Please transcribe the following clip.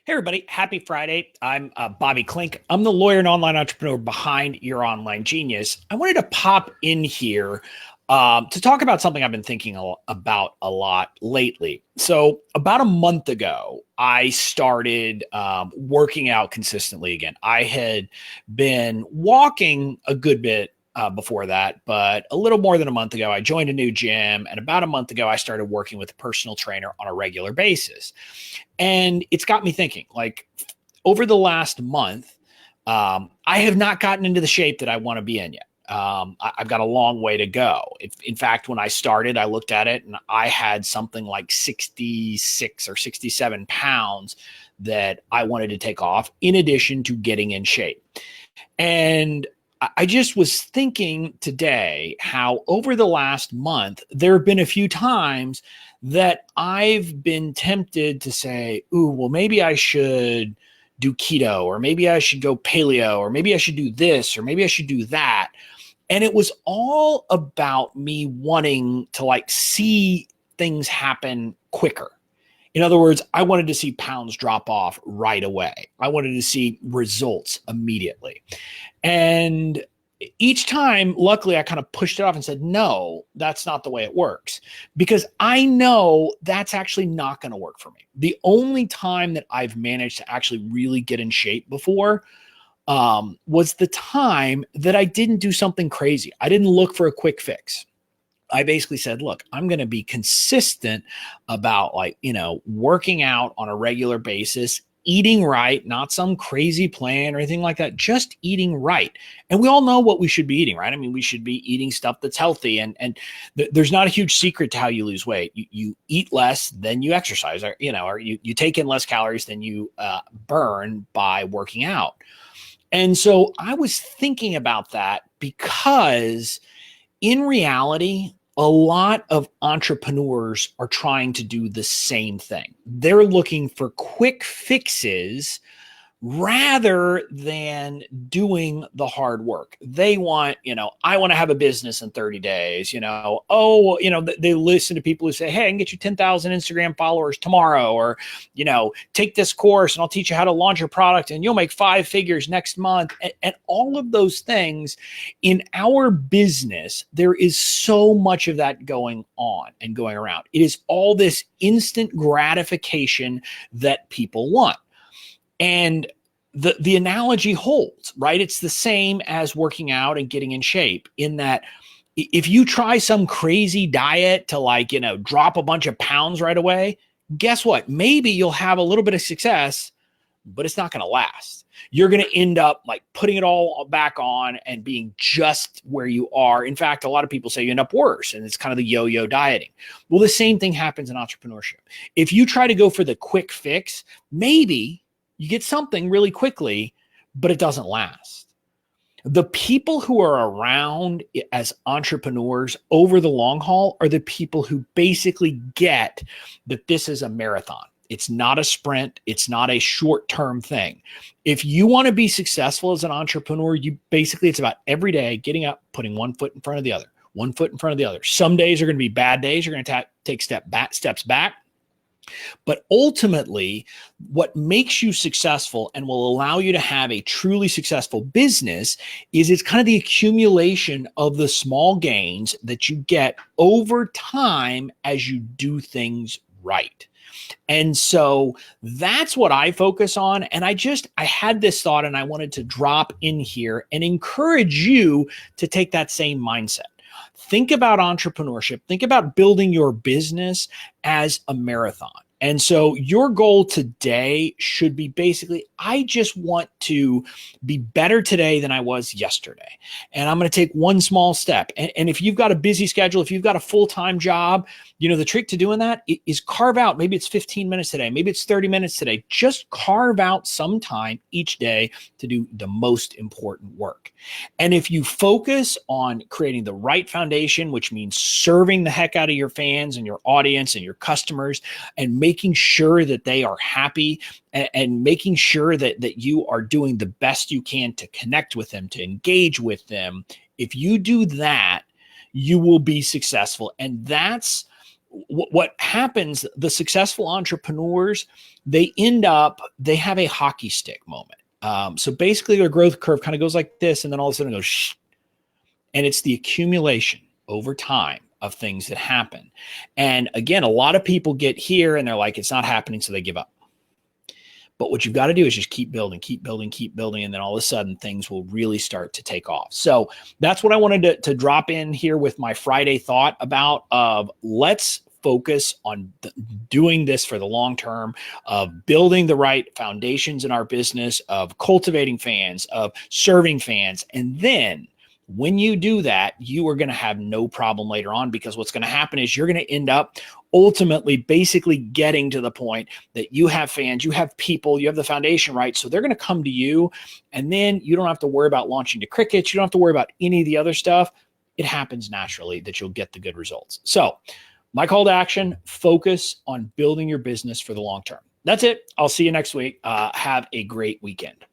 Hey, everybody. Happy Friday. I'm Bobby Klink. I'm the lawyer and online entrepreneur behind Your Online Genius. I wanted to pop in here to talk about something I've been thinking about a lot lately. So, about a month ago, I started working out consistently again. I had been walking a good bit before that, but a little more than a month ago, I joined a new gym. And about a month ago, I started working with a personal trainer on a regular basis. And it's got me thinking, like, over the last month, I have not gotten into the shape that I want to be in yet. I've got a long way to go. In fact, when I started, I looked at it and I had something like 66 or 67 pounds that I wanted to take off, in addition to getting in shape. And I just was thinking today how over the last month, there have been a few times that I've been tempted to say, ooh, well, maybe I should do keto, or maybe I should go paleo, or maybe I should do this, or maybe I should do that. And it was all about me wanting to like see things happen quicker. In other words, I wanted to see pounds drop off right away. I wanted to see results immediately. And each time, luckily, I kind of pushed it off and said, no, that's not the way it works. Because I know that's actually not going to work for me. The only time that I've managed to actually really get in shape before was the time that I didn't do something crazy. I didn't look for a quick fix. I basically said, look, I'm going to be consistent about working out on a regular basis, eating right, not some crazy plan or anything like that, just eating right. And we all know what we should be eating, right? I mean, we should be eating stuff that's healthy. And there's not a huge secret to how you lose weight. You eat less than you exercise, or you take in less calories than you burn by working out. And so I was thinking about that because in reality, a lot of entrepreneurs are trying to do the same thing. They're looking for quick fixes rather than doing the hard work. They want, I want to have a business in 30 days, they listen to people who say, hey, I can get you 10,000 Instagram followers tomorrow, or, take this course and I'll teach you how to launch your product and you'll make 5 figures next month. And all of those things in our business, there is so much of that going on and going around. It is all this instant gratification that people want. And the analogy holds, right? It's the same as working out and getting in shape, in that if you try some crazy diet to drop a bunch of pounds right away, guess what? Maybe you'll have a little bit of success, but it's not going to last. You're going to end up putting it all back on and being just where you are. In fact, a lot of people say you end up worse, and it's kind of the yo-yo dieting. Well, the same thing happens in entrepreneurship. If you try to go for the quick fix, maybe you get something really quickly, but it doesn't last. The people who are around as entrepreneurs over the long haul are the people who basically get that this is a marathon. It's not a sprint. It's not a short-term thing. If you want to be successful as an entrepreneur, it's about every day getting up, putting one foot in front of the other, one foot in front of the other. Some days are going to be bad days. You're going to take steps back. But ultimately, what makes you successful and will allow you to have a truly successful business is it's kind of the accumulation of the small gains that you get over time as you do things right. And so that's what I focus on. And I had this thought and I wanted to drop in here and encourage you to take that same mindset. Think about entrepreneurship. Think about building your business as a marathon. And so your goal today should be basically, I just want to be better today than I was yesterday. And I'm going to take one small step. And if you've got a busy schedule, if you've got a full-time job, the trick to doing that is carve out, maybe it's 15 minutes today, maybe it's 30 minutes today. Just carve out some time each day to do the most important work. And if you focus on creating the right foundation, which means serving the heck out of your fans and your audience and your customers, and making sure that they are happy, and making sure that you are doing the best you can to connect with them, to engage with them, if you do that, you will be successful. And that's what happens, the successful entrepreneurs, they have a hockey stick moment. So basically their growth curve kind of goes like this, and then all of a sudden it goes shh. And it's the accumulation over time of things that happen. And again, a lot of people get here and they're like, it's not happening, so they give up. But what you've got to do is just keep building, keep building, keep building. And then all of a sudden things will really start to take off. So that's what I wanted to drop in here with my Friday thought about let's focus on doing this for the long term, of building the right foundations in our business, of cultivating fans, of serving fans. And then when you do that, you are going to have no problem later on, because what's going to happen is you're going to end up ultimately basically getting to the point that you have fans, you have people, you have the foundation right. So they're going to come to you, and then you don't have to worry about launching to crickets. You don't have to worry about any of the other stuff. It happens naturally that you'll get the good results. So my call to action, focus on building your business for the long term. That's it. I'll see you next week. Have a great weekend.